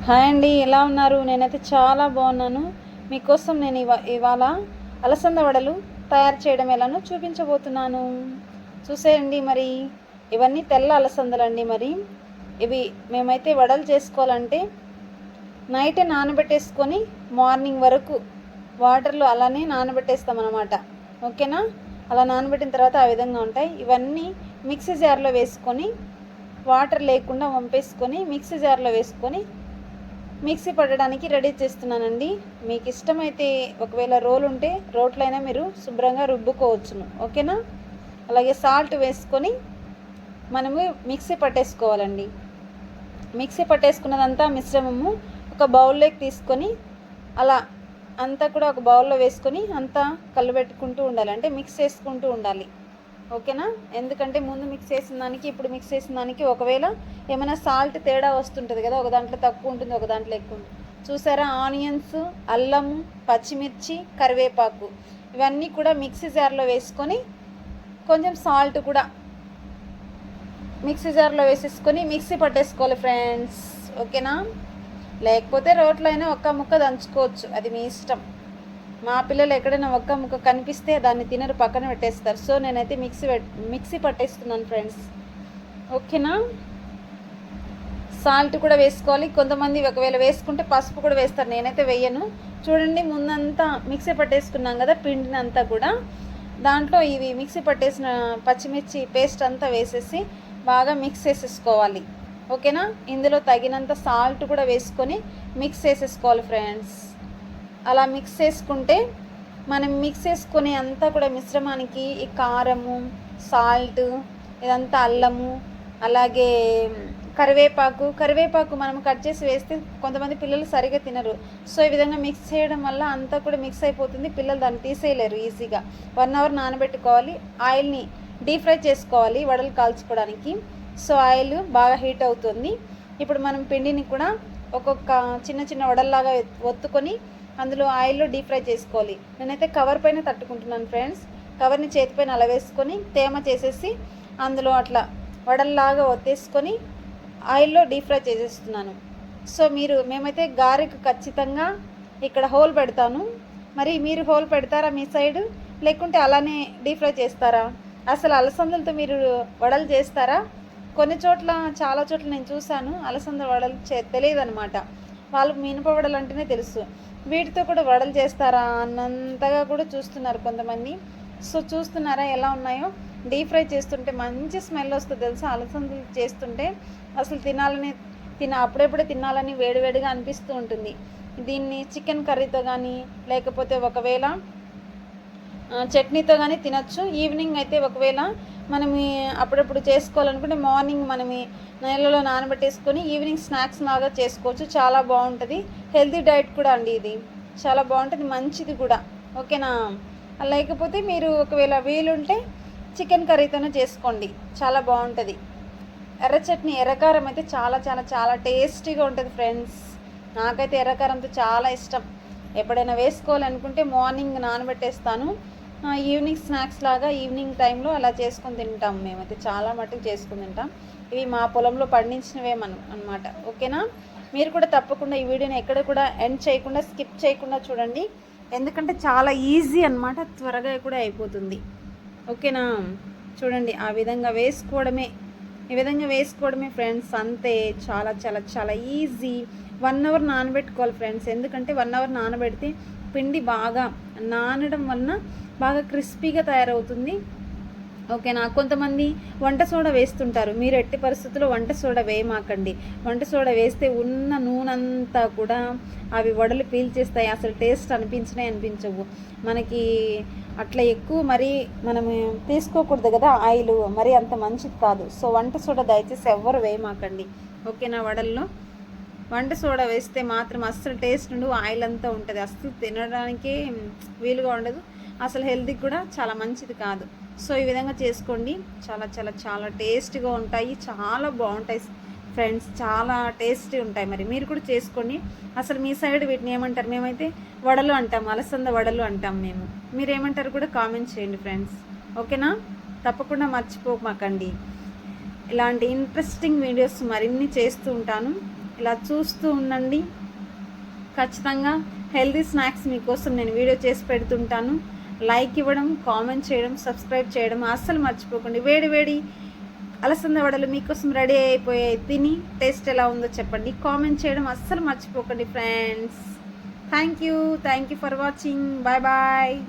Hi అండి, ఎలా ఉన్నారు? నేనైతే చాలా బాగున్నాను. మీకోసం నేను ఇవాళ అలసంద వడలు తయారు చేయడం ఎలానో చూపించబోతున్నాను. చూసేయండి. మరి ఇవన్నీ తెల్ల అలసందలండి. మరి ఇవి మేమైతే వడలు చేసుకోవాలంటే నైటే నానబెట్టేసుకొని మార్నింగ్ వరకు వాటర్లో అలానే నానబెట్టేస్తాం అన్నమాట. ఓకేనా? అలా నానబెట్టిన తర్వాత ఆ విధంగా ఉంటాయి. ఇవన్నీ మిక్సీ జార్లో వేసుకొని వాటర్ లేకుండా వంపేసుకొని మిక్సీ జార్లో వేసుకొని మిక్సీ పట్టడానికి రెడీ చేస్తున్నానండి. మీకు ఇష్టమైతే ఒకవేళ రోలు ఉంటే రోట్లో అయినా మీరు శుభ్రంగా రుబ్బుకోవచ్చును. ఓకేనా? అలాగే సాల్ట్ వేసుకొని మనము మిక్సీ పట్టేసుకోవాలండి. మిక్సీ పట్టేసుకున్నదంతా మిశ్రమము ఒక బౌల్లోకి తీసుకొని అలా అంతా కూడా ఒక బౌల్లో వేసుకొని అంతా కలబెట్టుకుంటూ ఉండాలి, అంటే మిక్స్ చేసుకుంటూ ఉండాలి. ఓకేనా? ఎందుకంటే ముందు మిక్స్ చేసిన దానికి ఇప్పుడు మిక్స్ చేసిన దానికి ఒకవేళ ఏమైనా సాల్ట్ తేడా వస్తుంటుంది కదా, ఒక దాంట్లో తక్కువ ఉంటుంది, ఒక దాంట్లో ఎక్కువ ఉంటుంది. చూసారా? ఆనియన్స్, అల్లము, పచ్చిమిర్చి, కరివేపాకు ఇవన్నీ కూడా మిక్సీ జార్లో వేసుకొని కొంచెం సాల్ట్ కూడా మిక్సీ జార్లో వేసేసుకొని మిక్సీ పట్టేసుకోవాలి ఫ్రెండ్స్. ఓకేనా? లేకపోతే రోట్లో అయినా ఒక్క ముక్క దంచుకోవచ్చు, అది మీ ఇష్టం. మా పిల్లలు ఎక్కడైనా ఒక్క ముక్క కనిపిస్తే దాన్ని తినరు, పక్కన పెట్టేస్తారు. సో నేనైతే మిక్సీ పట్టేస్తున్నాను ఫ్రెండ్స్. ఓకేనా? సాల్ట్ కూడా వేసుకోవాలి. కొంతమంది ఒకవేళ వేసుకుంటే పసుపు కూడా వేస్తారు, నేనైతే వేయను. చూడండి, ముందంతా మిక్సీ పట్టేసుకున్నాం కదా పిండిని అంతా కూడా, దాంట్లో ఇవి మిక్సీ పట్టేసిన పచ్చిమిర్చి పేస్ట్ అంతా వేసేసి బాగా మిక్స్ చేసేసుకోవాలి. ఓకేనా? ఇందులో తగినంత సాల్ట్ కూడా వేసుకొని మిక్స్ చేసేసుకోవాలి ఫ్రెండ్స్. అలా మిక్స్ చేసుకుంటే మనం మిక్స్ చేసుకొని అంతా కూడా మిశ్రమానికి ఈ కారము, సాల్ట్, ఇదంతా అల్లము, అలాగే కరివేపాకు మనం కట్ చేసి వేస్తే కొంతమంది పిల్లలు సరిగా తినరు. సో ఈ విధంగా మిక్స్ చేయడం వల్ల అంతా కూడా మిక్స్ అయిపోతుంది, పిల్లలు దాన్ని తీసేయలేరు ఈజీగా. 1 అవర్ నానబెట్టుకోవాలి. ఆయిల్ని డీప్ ఫ్రై చేసుకోవాలి వడలు కాల్చుకోవడానికి. సో ఆయిల్ బాగా హీట్ అవుతుంది. ఇప్పుడు మనం పిండిని కూడా ఒక్కొక్క చిన్న చిన్న వడల్లాగా ఒత్తుకొని అందులో ఆయిల్లో డీప్ ఫ్రై చేసుకోవాలి. నేనైతే కవర్ పైన తట్టుకుంటున్నాను ఫ్రెండ్స్. కవర్ని చేతిపైన అలా వేసుకొని తేమ చేసేసి అందులో అట్లా వడల్లాగా ఒత్తేసుకొని ఆయిల్లో డీప్ ఫ్రై చేసేస్తున్నాను. సో మేమైతే గారెకు ఖచ్చితంగా ఇక్కడ హోల్ పెడతాను. మరి మీరు హోల్ పెడతారా మీ సైడ్, లేకుంటే అలానే డీప్ ఫ్రై చేస్తారా? అసలు అలసందలతో మీరు వడలు చేస్తారా? కొన్ని చోట్ల, చాలా చోట్ల నేను చూశాను అలసంద వడలు తెలియదు అనమాట. వాళ్ళు మినప వడలు అంటేనే తెలుసు, వీటితో కూడా వడలు చేస్తారా అన్నంతగా కూడా చూస్తున్నారు కొంతమంది. సో చూస్తున్నారా ఎలా ఉన్నాయో? డీప్ ఫ్రై చేస్తుంటే మంచి స్మెల్ వస్తుంది తెలుసా. అలసందలు చేస్తుంటే అసలు అప్పుడెప్పుడే తినాలని వేడివేడిగా అనిపిస్తూ ఉంటుంది. దీన్ని చికెన్ కర్రీతో కానీ లేకపోతే ఒకవేళ చట్నీతో కానీ తినచ్చు. ఈవినింగ్ అయితే ఒకవేళ మనం అప్పుడప్పుడు చేసుకోవాలనుకుంటే మార్నింగ్ మనం నీళ్ళలో నానబెట్టేసుకొని ఈవినింగ్ స్నాక్స్ లాగా చేసుకోవచ్చు. చాలా బాగుంటుంది. హెల్తీ డైట్ కూడా అండి ఇది. చాలా బాగుంటుంది, మంచిది కూడా. ఓకేనా? లేకపోతే మీరు ఒకవేళ వీలుంటే చికెన్ కర్రీతోనే చేసుకోండి, చాలా బాగుంటుంది. ఎర్ర చట్నీ, ఎర్రకారం అయితే చాలా చాలా చాలా టేస్టీగా ఉంటుంది ఫ్రెండ్స్. నాకైతే ఎర్రకారంతో చాలా ఇష్టం. ఎప్పుడైనా వేసుకోవాలనుకుంటే మార్నింగ్ నానబెట్టేస్తాను, ఈవినింగ్ స్నాక్స్ లాగా ఈవినింగ్ టైంలో అలా చేసుకొని తింటాం. మేమైతే చాలా మటుకు చేసుకుని తింటాం. ఇవి మా పొలంలో పండించినవే అన్నమాట. ఓకేనా? మీరు కూడా తప్పకుండా ఈ వీడియోని ఎక్కడ కూడా ఎండ్ చేయకుండా, స్కిప్ చేయకుండా చూడండి. ఎందుకంటే చాలా ఈజీ అన్నమాట, త్వరగా కూడా అయిపోతుంది. ఓకేనా? చూడండి, ఈ విధంగా వేసుకోవడమే ఫ్రెండ్స్, అంతే. చాలా చాలా చాలా ఈజీ. 1 అవర్ నానబెట్టుకోవాలి ఫ్రెండ్స్. ఎందుకంటే 1 అవర్ నానబెడితే పిండి బాగా నానడం వలన బాగా క్రిస్పీగా తయారవుతుంది. ఓకేనా? కొంతమంది వంట సోడా వేస్తుంటారు. మీరు ఎట్టి పరిస్థితుల్లో వంట సోడా వేయమాకండి. వంట సోడా వేస్తే ఉన్న నూనెంతా కూడా అవి వడలు పీల్చేస్తాయి. అసలు టేస్ట్ అనిపించవు మనకి. అట్లా ఎక్కువ మరి మనం తీసుకోకూడదు కదా ఆయిల్, మరి అంత మంచిది కాదు. సో వంట సోడా దయచేసి ఎవ్వరు వేయమాకండి. ఓకేనా? వడల్లో వంట సోడా వేస్తే మాత్రం అస్సలు టేస్ట్ ఉండదు, ఆయిల్ అంతా ఉంటుంది, అస్సలు తినడానికి వీలుగా ఉండదు, అసలు హెల్తీకి కూడా చాలా మంచిది కాదు. సో ఈ విధంగా చేసుకోండి. చాలా చాలా చాలా టేస్టీగా ఉంటాయి, చాలా బాగుంటాయి ఫ్రెండ్స్, చాలా టేస్టీ ఉంటాయి. మరి మీరు కూడా చేసుకోండి. అసలు మీ సైడ్ వీటిని ఏమంటారు? మేమైతే వడలు అంటాం, అలసంద వడలు అంటాం మేము. మీరు ఏమంటారు కూడా కామెంట్ చేయండి ఫ్రెండ్స్. ఓకేనా? తప్పకుండా మర్చిపోమాకండి. ఇలాంటి ఇంట్రెస్టింగ్ వీడియోస్ మరిన్ని చేస్తూ ఉంటాను. ఇలా చూస్తూ ఉండండి. ఖచ్చితంగా హెల్తీ స్నాక్స్ మీకోసం నేను వీడియో చేసి పెడుతుంటాను. లైక్ ఇవ్వడం, కామెంట్ చేయడం, సబ్స్క్రైబ్ చేయడం అస్సలు మర్చిపోకండి. వేడి వేడి అలసంద వడలు మీకోసం రెడీ అయిపోయాయి. తిని టేస్ట్ ఎలా ఉందో చెప్పండి. కామెంట్ చేయడం అస్సలు మర్చిపోకండి friends. Thank you for watching. Bye bye.